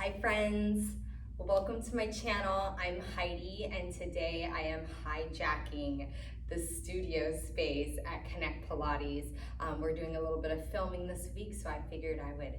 Hi friends, welcome to my channel. I'm Heidi and today I am hijacking the studio space at Connect Pilates. We're doing a little bit of filming this week, so I figured I would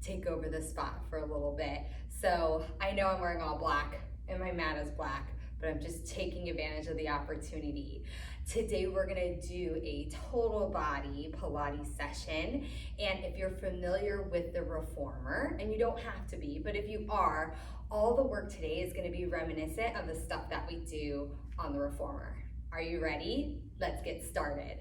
take over the spot for a little bit. So I know I'm wearing all black and my mat is black, but I'm just taking advantage of the opportunity. Today we're gonna do a total body Pilates session. And if you're familiar with the reformer, and you don't have to be, but if you are, all the work today is gonna be reminiscent of the stuff that we do on the reformer. Are you ready? Let's get started.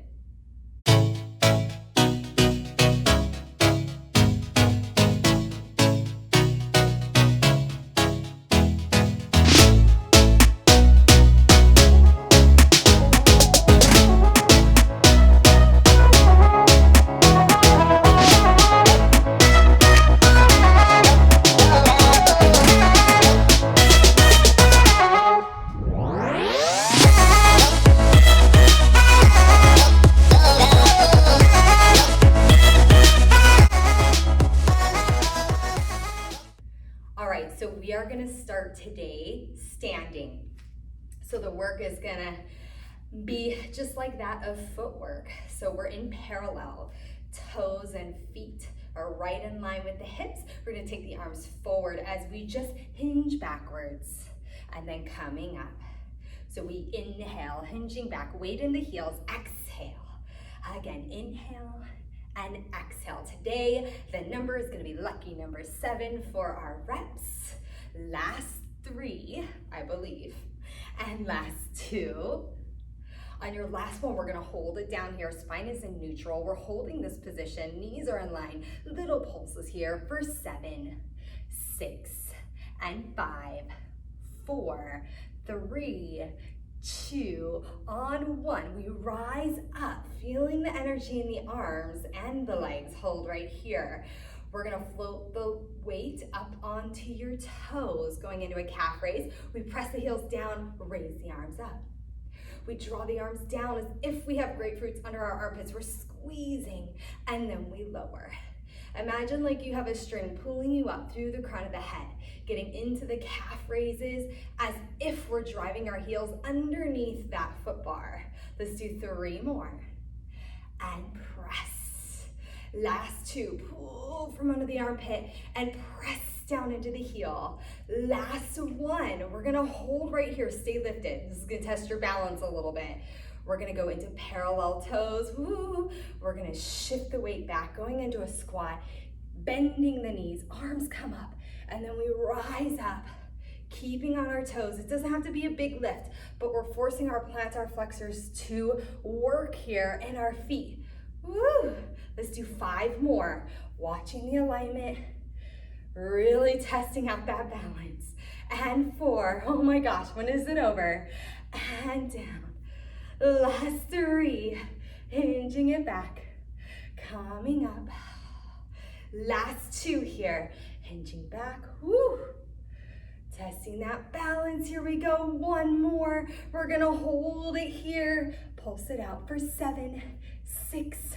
So we are gonna start today standing. So the work is gonna be just like that of footwork. So we're in parallel. Toes and feet are right in line with the hips. We're gonna take the arms forward as we just hinge backwards and then coming up. So we inhale, hinging back, weight in the heels, exhale. Again, inhale and exhale. Today, the number is gonna be lucky number 7 for our reps. Last 3, I believe, and last 2. On your last one, we're gonna hold it down here. Spine is in neutral. We're holding this position. Knees are in line. Little pulses here for 7, 6, and 5, 4, 3, 2, on 1. We rise up, feeling the energy in the arms and the legs. Hold right here. We're gonna float the weight up onto your toes, going into a calf raise. We press the heels down, raise the arms up. We draw the arms down as if we have grapefruits under our armpits. We're squeezing, and then we lower. Imagine like you have a string pulling you up through the crown of the head, getting into the calf raises as if we're driving our heels underneath that foot bar. Let's do 3 more. And press. Last 2, pull from under the armpit and press down into the heel. Last 1, we're gonna hold right here, stay lifted. This is gonna test your balance a little bit. We're gonna go into parallel toes. Woo. We're gonna shift the weight back, going into a squat, bending the knees, arms come up, and then we rise up, keeping on our toes. It doesn't have to be a big lift, but we're forcing our plantar flexors to work here and our feet. Woo. Let's do 5 more. Watching the alignment, really testing out that balance. And 4, oh my gosh, when is it over? And down. Last 3, hinging it back, coming up. Last 2 here, hinging back, woo. Testing that balance, here we go, 1 more. We're gonna hold it here, pulse it out for 7, 6,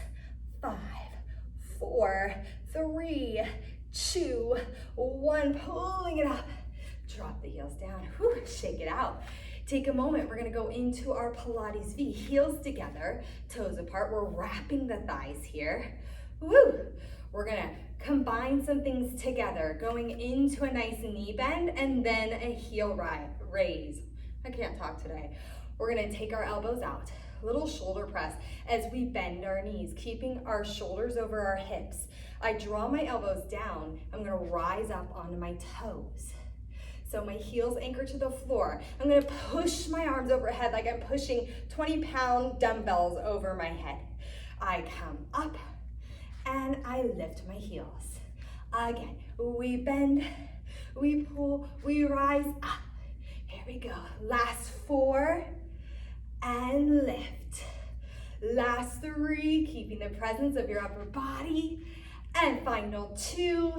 5, 4, 3, 2, 1, pulling it up. Drop the heels down, whew, shake it out. Take a moment, we're gonna go into our Pilates V. Heels together, toes apart. We're wrapping the thighs here. Woo! We're gonna combine some things together, going into a nice knee bend and then a heel raise. I can't talk today. We're gonna take our elbows out, little shoulder press as we bend our knees, keeping our shoulders over our hips. I draw my elbows down. I'm gonna rise up onto my toes. So my heels anchor to the floor. I'm gonna push my arms overhead like I'm pushing 20-pound dumbbells over my head. I come up and I lift my heels. Again, we bend, we pull, we rise up. Here we go. Last 4 and lift. Last 3, keeping the presence of your upper body. And final 2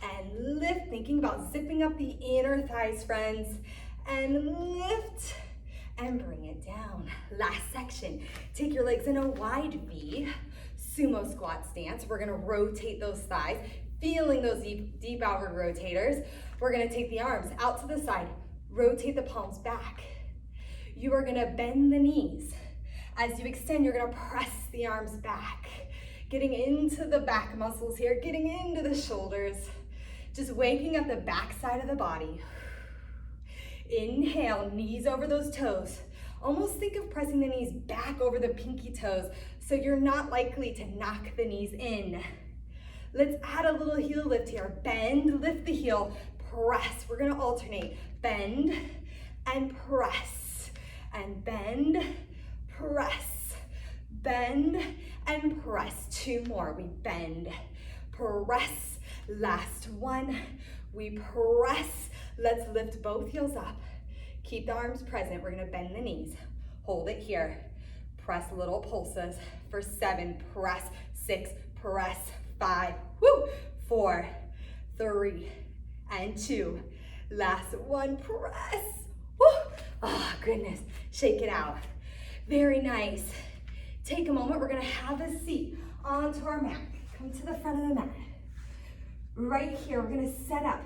and lift, thinking about zipping up the inner thighs, friends, and lift and bring it down. Last section, take your legs in a wide V, sumo squat stance. We're gonna rotate those thighs, feeling those deep outward rotators. We're gonna take the arms out to the side, rotate the palms back. You are gonna bend the knees. As you extend, you're gonna press the arms back, getting into the back muscles here, getting into the shoulders, just waking up the back side of the body. Inhale, knees over those toes. Almost think of pressing the knees back over the pinky toes so you're not likely to knock the knees in. Let's add a little heel lift here. Bend, lift the heel, press. We're gonna alternate. Bend and press, and bend, press, bend and press. 2 more. We bend, press. Last one. We press. Let's lift both heels up. Keep the arms present. We're gonna bend the knees. Hold it here. Press little pulses for 7. Press. 6. Press. 5. Woo. 4, 3, and 2. Last one. Press. Woo. Oh, goodness. Shake it out. Very nice. Take a moment. We're gonna have a seat onto our mat. Come to the front of the mat. Right here, we're gonna set up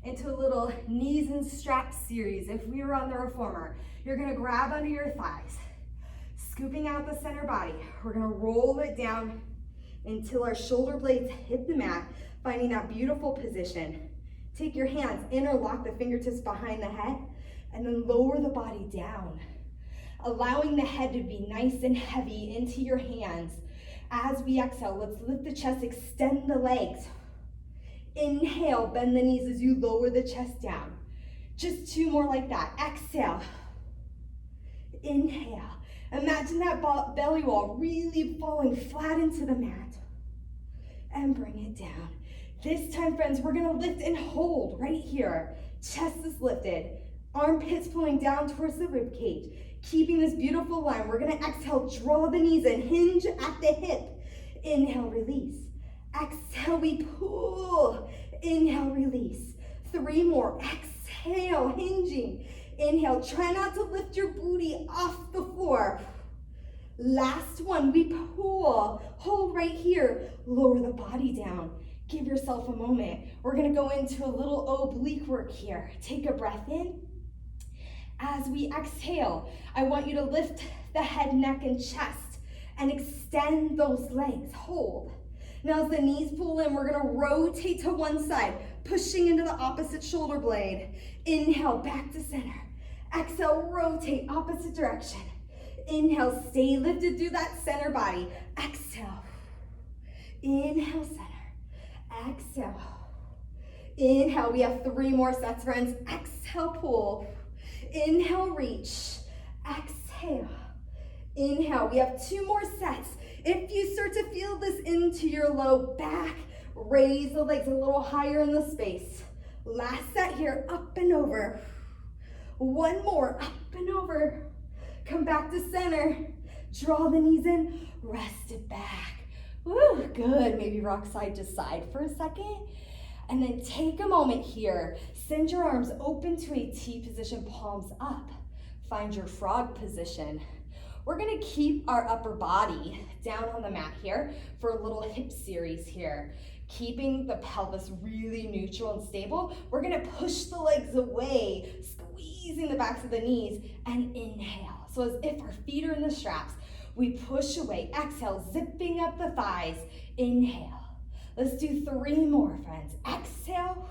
into a little knees and straps series. If we were on the reformer, you're gonna grab under your thighs, scooping out the center body. We're gonna roll it down until our shoulder blades hit the mat, finding that beautiful position. Take your hands, interlock the fingertips behind the head, and then lower the body down, allowing the head to be nice and heavy into your hands. As we exhale, let's lift the chest, extend the legs. Inhale, bend the knees as you lower the chest down. Just 2 more like that. Exhale. Inhale. Imagine that belly wall really falling flat into the mat. And bring it down. This time, friends, we're gonna lift and hold right here. Chest is lifted. Armpits pulling down towards the rib cage. Keeping this beautiful line. We're gonna exhale, draw the knees in, hinge at the hip. Inhale, release. Exhale, we pull. Inhale, release. 3 more. Exhale, hinging. Inhale, try not to lift your booty off the floor. Last one, we pull. Hold right here. Lower the body down. Give yourself a moment. We're gonna go into a little oblique work here. Take a breath in. As we exhale, I want you to lift the head, neck, and chest and extend those legs. Hold. Now as the knees pull in, we're gonna rotate to one side, pushing into the opposite shoulder blade. Inhale, back to center. Exhale, rotate, opposite direction. Inhale, stay lifted through that center body. Exhale. Inhale, center. Exhale. Inhale, we have 3 more sets, friends. Exhale, pull. Inhale, reach. Exhale. Inhale, we have 2 more sets. If you start to feel this into your low back, raise the legs a little higher in the space. Last set here, up and over. 1 more, up and over. Come back to center. Draw the knees in, rest it back. Woo, good. Maybe rock side to side for a second. And then take a moment here. Send your arms open to a T position, palms up. Find your frog position. We're gonna keep our upper body down on the mat here for a little hip series here. Keeping the pelvis really neutral and stable. We're gonna push the legs away, squeezing the backs of the knees, and inhale. So as if our feet are in the straps, we push away. Exhale, zipping up the thighs. Inhale. Let's do 3 more, friends. Exhale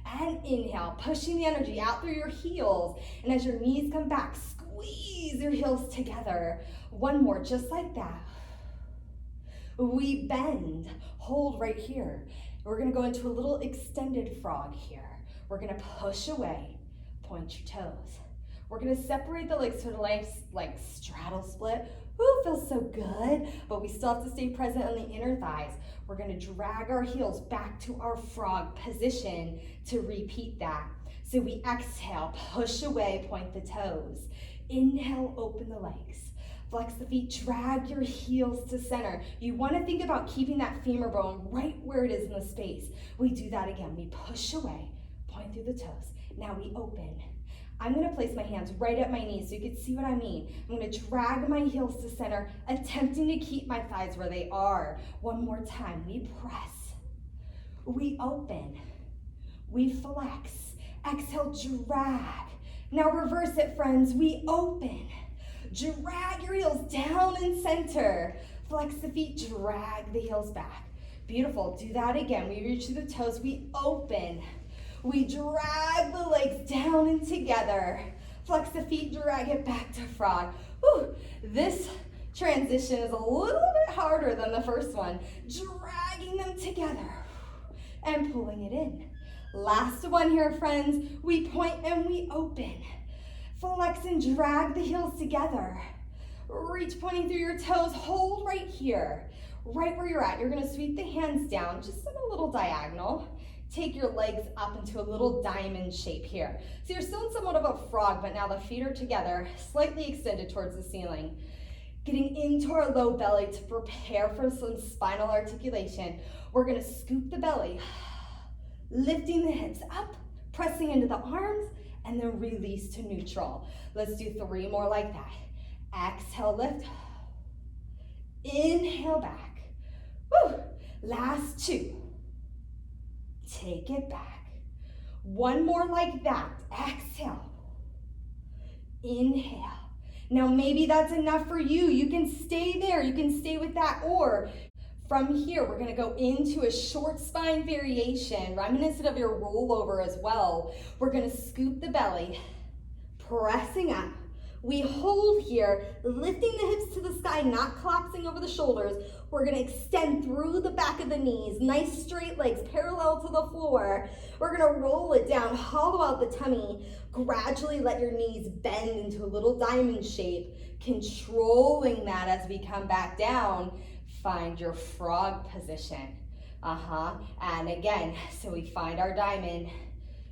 and inhale, pushing the energy out through your heels. And as your knees come back, squeeze your heels together. 1 more, just like that. We bend, hold right here. We're gonna go into a little extended frog here. We're gonna push away, point your toes. We're gonna separate the legs to the legs like straddle split. Ooh, feels so good, but we still have to stay present on the inner thighs. We're gonna drag our heels back to our frog position to repeat that. So we exhale, push away, point the toes. Inhale, open the legs. Flex the feet, drag your heels to center. You wanna think about keeping that femur bone right where it is in the space. We do that again. We push away, point through the toes. Now we open. I'm gonna place my hands right at my knees so you can see what I mean. I'm gonna drag my heels to center, attempting to keep my thighs where they are. 1 more time, we press. we open, we flex. Exhale, drag. Now reverse it, friends. We open. Drag your heels down and center. Flex the feet, drag the heels back. Beautiful, do that again. We reach to the toes, we open. We drag the legs down and together. Flex the feet, drag it back to frog. Whew. This transition is a little bit harder than the first one. Dragging them together and pulling it in. Last one here, friends. We point and we open. Flex and drag the heels together. Reach pointing through your toes. Hold right here, right where you're at. You're gonna sweep the hands down, just in a little diagonal. Take your legs up into a little diamond shape here. So you're still in somewhat of a frog, but now the feet are together, slightly extended towards the ceiling. Getting into our low belly to prepare for some spinal articulation. We're gonna scoop the belly, lifting the hips up, pressing into the arms, and then release to neutral. Let's do 3 more like that. Exhale, lift. Inhale back. Woo. Last 2. Take it back. 1 more like that. Exhale. Inhale. Now maybe that's enough for you. You can stay there. You can stay with that. Or from here, we're gonna go into a short spine variation, reminiscent of your rollover as well. We're gonna scoop the belly, pressing up. We hold here, lifting the hips to the sky, not collapsing over the shoulders. We're gonna extend through the back of the knees, nice straight legs parallel to the floor. We're gonna roll it down, hollow out the tummy. Gradually let your knees bend into a little diamond shape, controlling that as we come back down. Find your frog position. And again, so we find our diamond,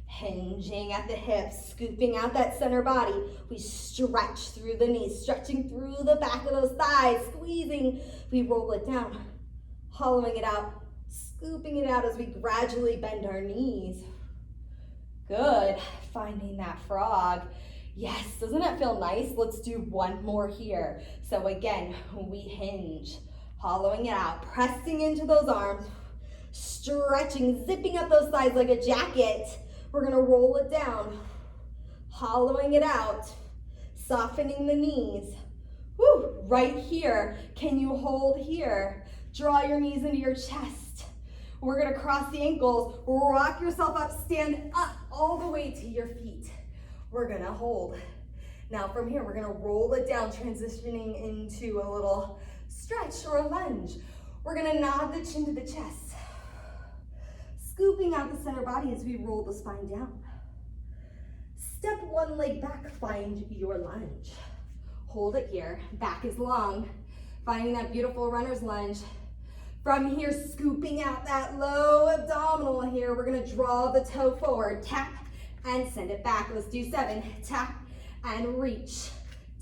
hinging at the hips, scooping out that center body. We stretch through the knees, stretching through the back of those thighs, squeezing. We roll it down, hollowing it out, scooping it out as we gradually bend our knees. Good, finding that frog. Yes, doesn't that feel nice? Let's do 1 more here. So again, we hinge, hollowing it out, pressing into those arms, stretching, zipping up those thighs like a jacket. We're gonna roll it down, hollowing it out, softening the knees. Woo, right here. Can you hold here? Draw your knees into your chest. We're gonna cross the ankles, rock yourself up, stand up all the way to your feet. We're gonna hold. Now from here, we're gonna roll it down, transitioning into a little stretch or a lunge. We're gonna nod the chin to the chest, scooping out the center body as we roll the spine down. Step 1 leg back, find your lunge. Hold it here, back is long, finding that beautiful runner's lunge. From here, scooping out that low abdominal here, we're gonna draw the toe forward, tap, and send it back. Let's do 7, tap, and reach.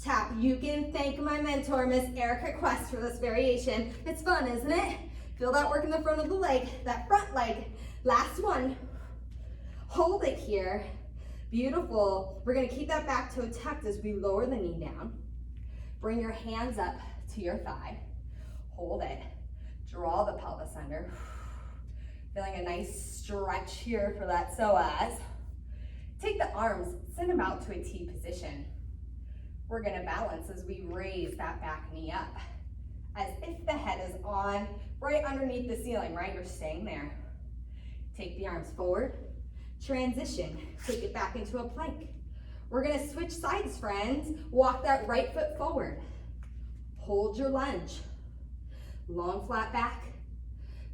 Tap. You can thank my mentor, Miss Erica Quest, for this variation. It's fun, isn't it? Feel that work in the front of the leg, that front leg. Last one. Hold it here. Beautiful. We're gonna keep that back toe tucked as we lower the knee down. Bring your hands up to your thigh. Hold it. Draw the pelvis under. Feeling a nice stretch here for that psoas. Take the arms, send them out to a T position. We're gonna balance as we raise that back knee up, as if the head is on right underneath the ceiling, right? You're staying there. Take the arms forward, transition, take it back into a plank. We're gonna switch sides, friends. Walk that right foot forward. Hold your lunge. Long flat back.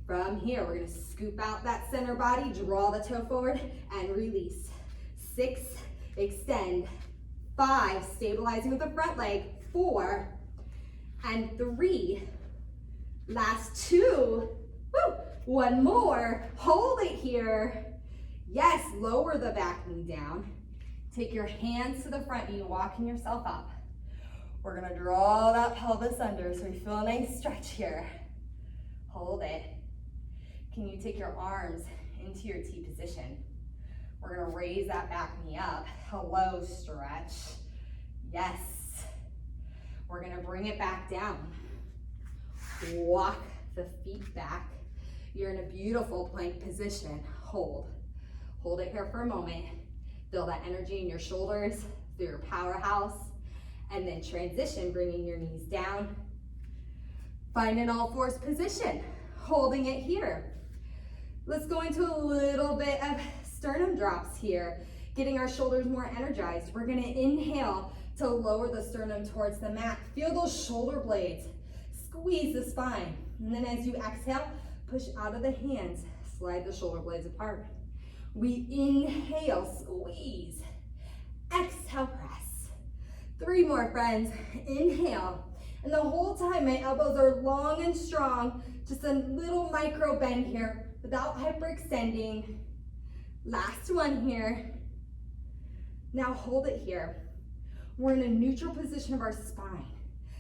From here, we're gonna scoop out that center body, draw the toe forward, and release. 6, extend. 5, stabilizing with the front leg. 4, and 3. Last 2. Woo. 1 more. Hold it here. Yes, lower the back knee down. Take your hands to the front knee, walking yourself up. We're gonna draw that pelvis under so we feel a nice stretch here. Hold it. Can you take your arms into your T position? We're gonna raise that back knee up. Hello, stretch. Yes. We're gonna bring it back down. Walk the feet back. You're in a beautiful plank position. Hold. Hold it here for a moment. Feel that energy in your shoulders through your powerhouse. And then transition, bringing your knees down. Find an all fours position. Holding it here. Let's go into a little bit of sternum drops here. Getting our shoulders more energized. We're gonna inhale to lower the sternum towards the mat. Feel those shoulder blades. Squeeze the spine. And then as you exhale, push out of the hands. Slide the shoulder blades apart. We inhale, squeeze. Exhale, press. 3 more, friends. Inhale. And the whole time my elbows are long and strong. Just a little micro bend here without hyperextending. Last one here. Now hold it here. We're in a neutral position of our spine.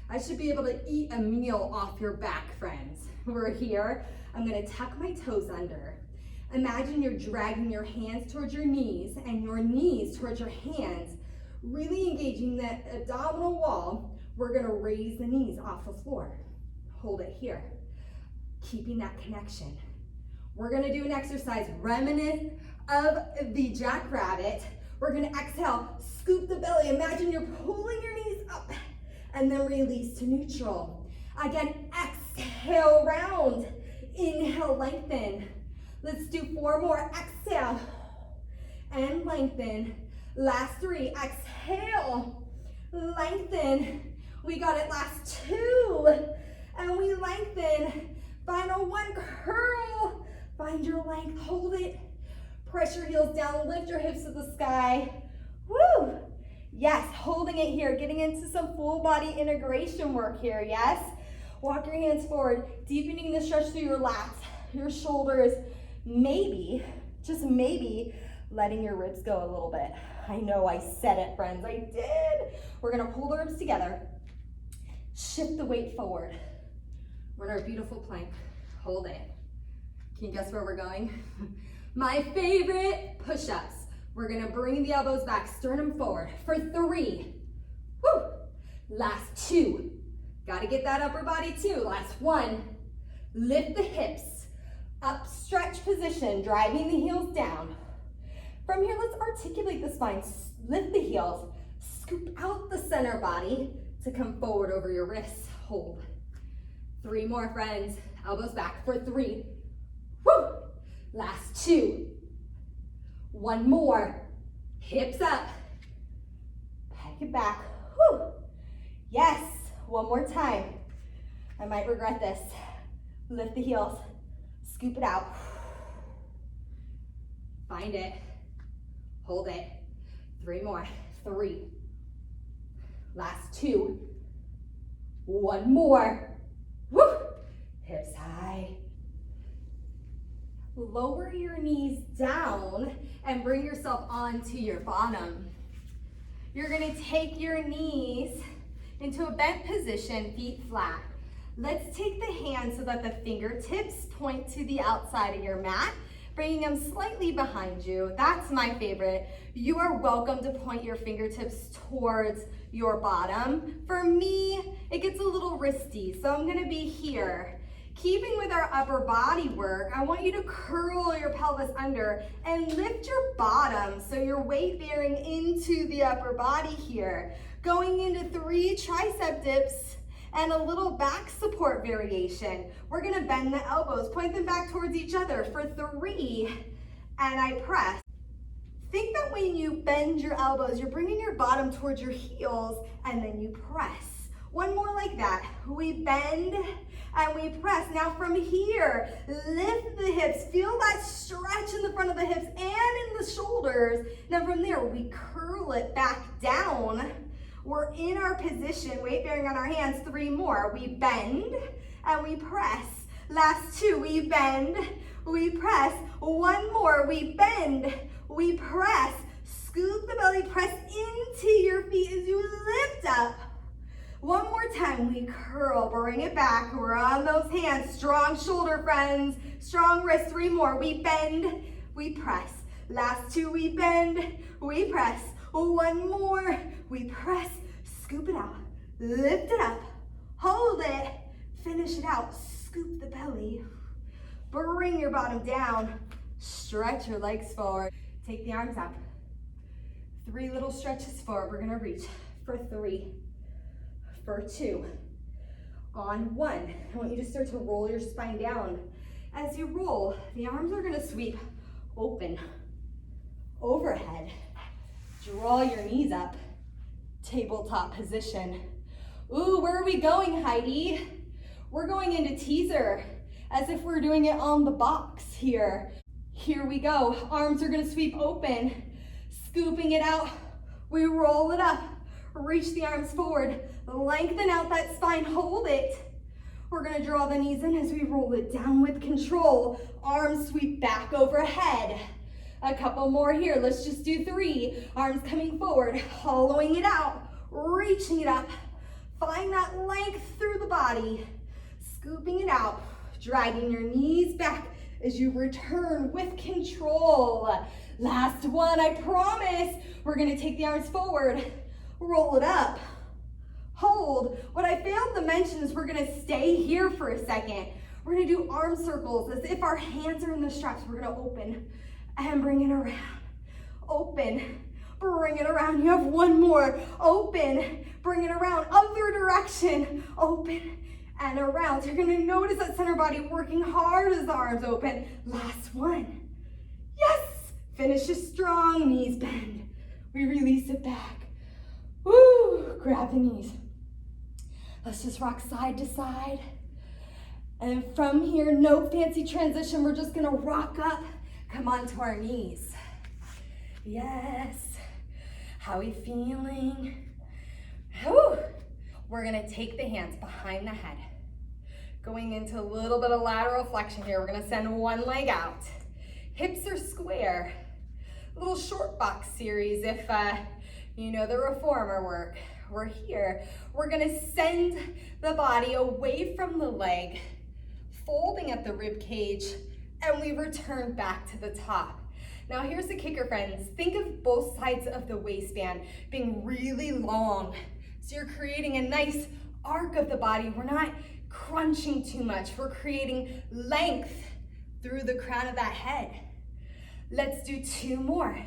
I should be able to eat a meal off your back, friends. We're here. I'm gonna tuck my toes under. Imagine you're dragging your hands towards your knees and your knees towards your hands, really engaging that abdominal wall. We're gonna raise the knees off the floor. Hold it here, keeping that connection. We're gonna do an exercise reminiscent of the jackrabbit. We're gonna exhale, scoop the belly. Imagine you're pulling your knees up and then release to neutral. Again, exhale, round. Inhale, lengthen. Let's do 4 more. Exhale and lengthen. Last 3. Exhale, lengthen. We got it. Last 2. And we lengthen. Final 1. Curl. Find your length. Hold it. Press your heels down. Lift your hips to the sky. Woo! Yes, holding it here. Getting into some full body integration work here. Yes? Walk your hands forward. Deepening the stretch through your lats, your shoulders. Maybe, just maybe, letting your ribs go a little bit. I know I said it, friends. I did. We're gonna pull the ribs together. Shift the weight forward. We're in our beautiful plank. Hold it. Can you guess where we're going? My favorite push-ups. We're gonna bring the elbows back, sternum forward for 3. Woo! Last 2. Gotta get that upper body too. Last 1. Lift the hips. Up stretch position, driving the heels down. From here, let's articulate the spine. Lift the heels, scoop out the center body to come forward over your wrists. Hold. 3 more, friends. Elbows back for 3. Woo! Last 2. 1 more. Hips up. Peg it back. Woo! Yes. 1 more time. I might regret this. Lift the heels. Scoop it out. Find it. Hold it. 3 more. 3. Last 2. 1 more. Woo! Hips high. Lower your knees down and bring yourself onto your bottom. You're gonna take your knees into a bent position, feet flat. Let's take the hands so that the fingertips point to the outside of your mat, bringing them slightly behind you. That's my favorite. You are welcome to point your fingertips towards your bottom. For me, it gets a little wristy, so I'm gonna be here. Keeping with our upper body work, I want you to curl your pelvis under and lift your bottom so you're weight bearing into the upper body here. Going into 3 tricep dips and a little back support variation. We're gonna bend the elbows, point them back towards each other for 3, and I press. Think that when you bend your elbows, you're bringing your bottom towards your heels, and then you press. 1 more like that. We bend and we press. Now from here, lift the hips. Feel that stretch in the front of the hips and in the shoulders. Now from there, we curl it back down. We're in our position, weight bearing on our hands. 3 more. We bend and we press. Last 2, we bend, we press. 1 more, we bend, we press. Scoop the belly, press into your feet as you lift up. 1 more time, we curl, bring it back. We're on those hands. Strong shoulder, friends. Strong wrist. 3 more, we bend, we press. Last 2, we bend, we press. 1 more, we press. Scoop it out, lift it up, hold it, finish it out. Scoop the belly, Bring your bottom down. Stretch your legs forward. Take the arms up. 3 little stretches forward. We're gonna reach for 3, for 2, on 1. I want you to start to roll your spine down. As you roll, the arms are gonna sweep open, overhead. Draw your knees up, tabletop position. Ooh, where are we going, Heidi? We're going into teaser, as if we're doing it on the box here. Here we go. Arms are gonna sweep open, scooping it out. We roll it up, reach the arms forward, lengthen out that spine, hold it. We're gonna draw the knees in as we roll it down with control. Arms sweep back overhead. A couple more here, let's just do 3. Arms coming forward, hollowing it out, reaching it up. Find that length through the body, scooping it out, dragging your knees back as you return with control. Last one, I promise. We're gonna take the arms forward, roll it up, hold. What I failed to mention is we're gonna stay here for a second. We're gonna do arm circles as if our hands are in the straps. We're gonna open and bring it around. Open, bring it around. You have 1 more. Open, bring it around. Other direction. Open and around. So you're gonna notice that center body working hard as the arms open. Last one. Yes! Finish it strong, knees bend. We release it back. Woo! Grab the knees. Let's just rock side to side. And from here, no fancy transition. We're just gonna rock up, come onto our knees. Yes. How are we feeling? Woo! We're gonna take the hands behind the head. Going into a little bit of lateral flexion here. We're gonna send 1 leg out. Hips are square. Little short box series if you know the reformer work. We're here. We're gonna send the body away from the leg, folding at the rib cage, and we return back to the top. Now here's the kicker, friends. Think of both sides of the waistband being really long. So you're creating a nice arc of the body. We're not crunching too much. We're creating length through the crown of that head. Let's do 2 more.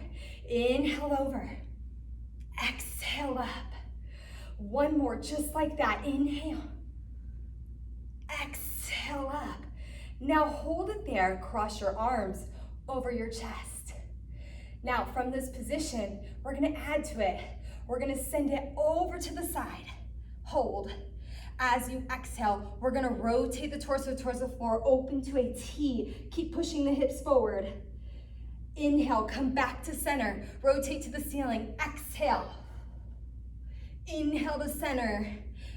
Inhale over. Exhale up. 1 more, just like that. Inhale. Exhale up. Now hold it there. Cross your arms over your chest. Now from this position, we're gonna add to it. We're gonna send it over to the side. Hold. As you exhale, we're gonna rotate the torso towards the floor, open to a T. Keep pushing the hips forward. Inhale, come back to center. Rotate to the ceiling. Exhale. Inhale to center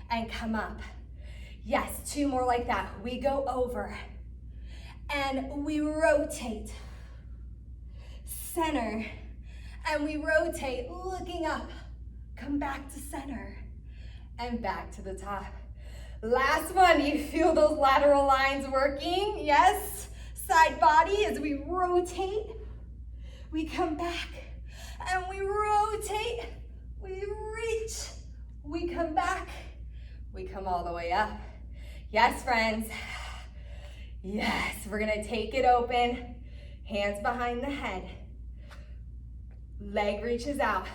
and come up. Yes, 2 more like that. We go over and we rotate. Center and we rotate, looking up. Come back to center and back to the top. Last one, you feel those lateral lines working? Yes, side body as we rotate. We come back and we rotate, we reach, we come back, we come all the way up. Yes, friends. Yes, we're gonna take it open, hands behind the head. Leg reaches out.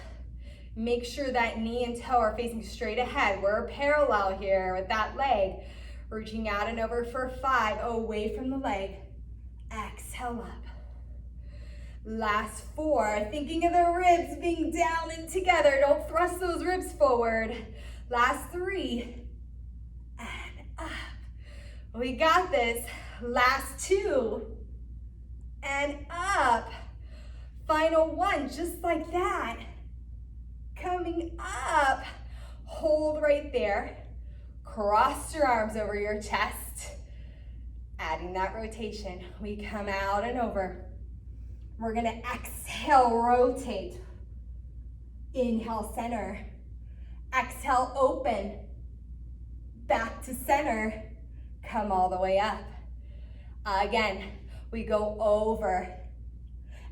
Make sure that knee and toe are facing straight ahead. We're parallel here with that leg. Reaching out and over for 5, away from the leg. Exhale up. Last 4, thinking of the ribs being down and together. Don't thrust those ribs forward. Last 3, and up. We got this. Last 2, and up. Final 1, just like that. Coming up. Hold right there. Cross your arms over your chest. Adding that rotation. We come out and over. We're gonna exhale, rotate. Inhale, center. Exhale, open. Back to center. Come all the way up. Again, we go over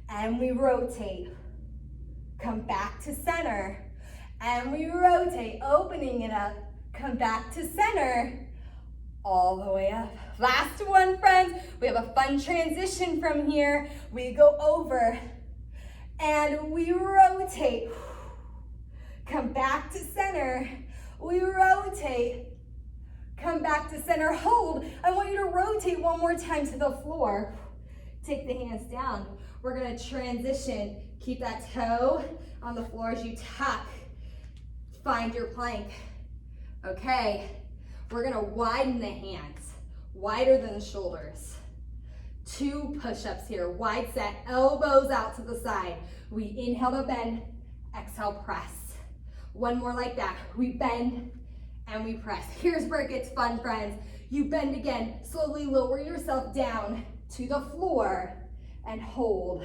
and we rotate. Come back to center and we rotate, opening it up. Come back to center, all the way up. Last one, friends. We have a fun transition from here. We go over and we rotate. Come back to center. We rotate. Come back to center. Hold. I want you to rotate one more time to the floor. Take the hands down. We're going to transition. Keep that toe on the floor as you tuck. Find your plank. Okay. We're going to widen the hands. Wider than the shoulders. 2 push-ups here. Wide set. Elbows out to the side. We inhale to bend. Exhale, press. One more like that. We bend and we press. Here's where it gets fun, friends. You bend again. Slowly lower yourself down to the floor and hold.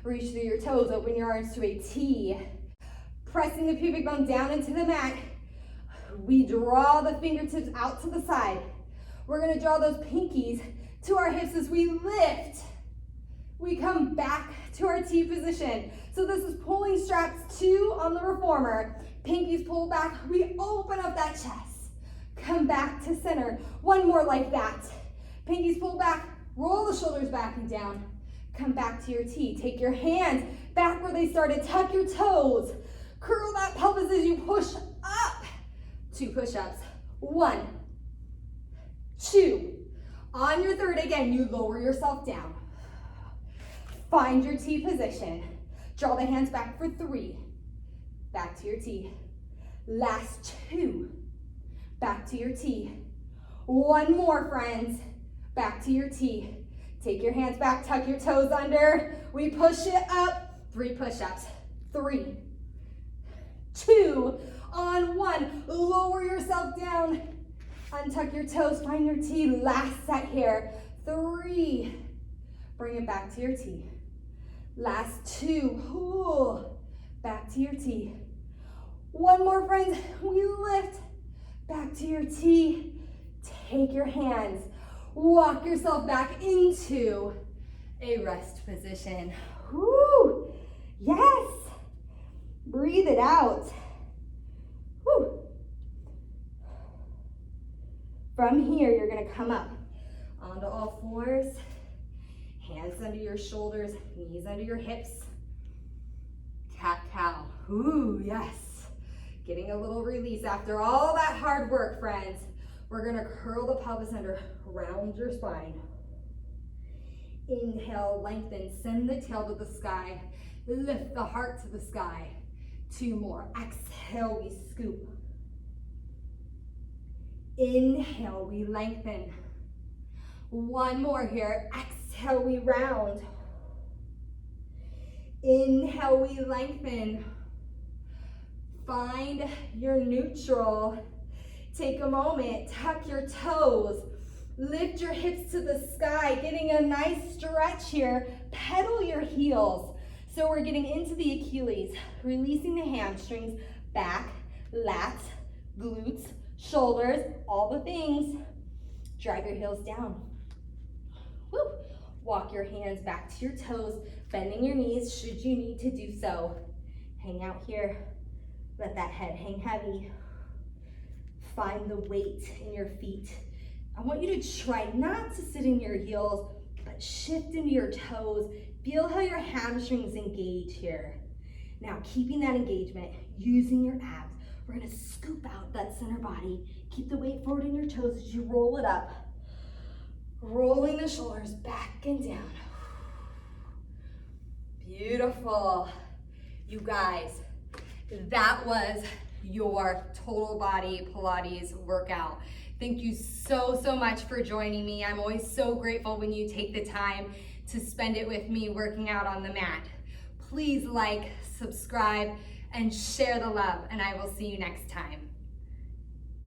Reach through your toes. Open your arms to a T. Pressing the pubic bone down into the mat. We draw the fingertips out to the side. We're going to draw those pinkies to our hips as we lift. We come back to our T position. So this is pulling straps 2 on the reformer. Pinkies pull back. We open up that chest. Come back to center. One more like that. Pinkies pull back. Roll the shoulders back and down. Come back to your T. Take your hands back where they started. Tuck your toes. Curl that pelvis as you push up. 2 push-ups. 1, 2. On your third, again, you lower yourself down. Find your T position. Draw the hands back for 3. Back to your T. Last 2. Back to your T. 1 more, friends. Back to your T. Take your hands back, tuck your toes under. We push it up. 3 push-ups. 3, 2, on 1. Lower yourself down. Untuck your toes, find your T. Last set here. 3. Bring it back to your T. Last 2. Ooh. Back to your T. 1 more, friends. We lift. Back to your T. Take your hands. Walk yourself back into a rest position. Woo. Yes. Breathe it out. Woo. From here, you're going to come up onto all fours. Hands under your shoulders, knees under your hips. Cat-cow. Ooh, yes. Getting a little release after all that hard work, friends. We're going to curl the pelvis under, round your spine. Inhale, lengthen, send the tail to the sky. Lift the heart to the sky. 2 more. Exhale, we scoop. Inhale, we lengthen. 1 more here. Exhale, we round. Inhale, we lengthen. Find your neutral. Take a moment, tuck your toes. Lift your hips to the sky, getting a nice stretch here. Pedal your heels. So we're getting into the Achilles, releasing the hamstrings, back, lats, glutes, shoulders, all the things. Drive your heels down. Woo. Walk your hands back to your toes, bending your knees should you need to do so. Hang out here. Let that head hang heavy. Find the weight in your feet. I want you to try not to sit in your heels, but shift into your toes. Feel how your hamstrings engage here. Now, keeping that engagement, using your abs, we're gonna scoop out that center body. Keep the weight forward in your toes as you roll it up. Rolling the shoulders back and down. Beautiful. You guys, that was your total body Pilates workout. Thank you so much for joining me. I'm always so grateful when you take the time to spend it with me working out on the mat. Please like, subscribe, and share the love, and I will see you next time.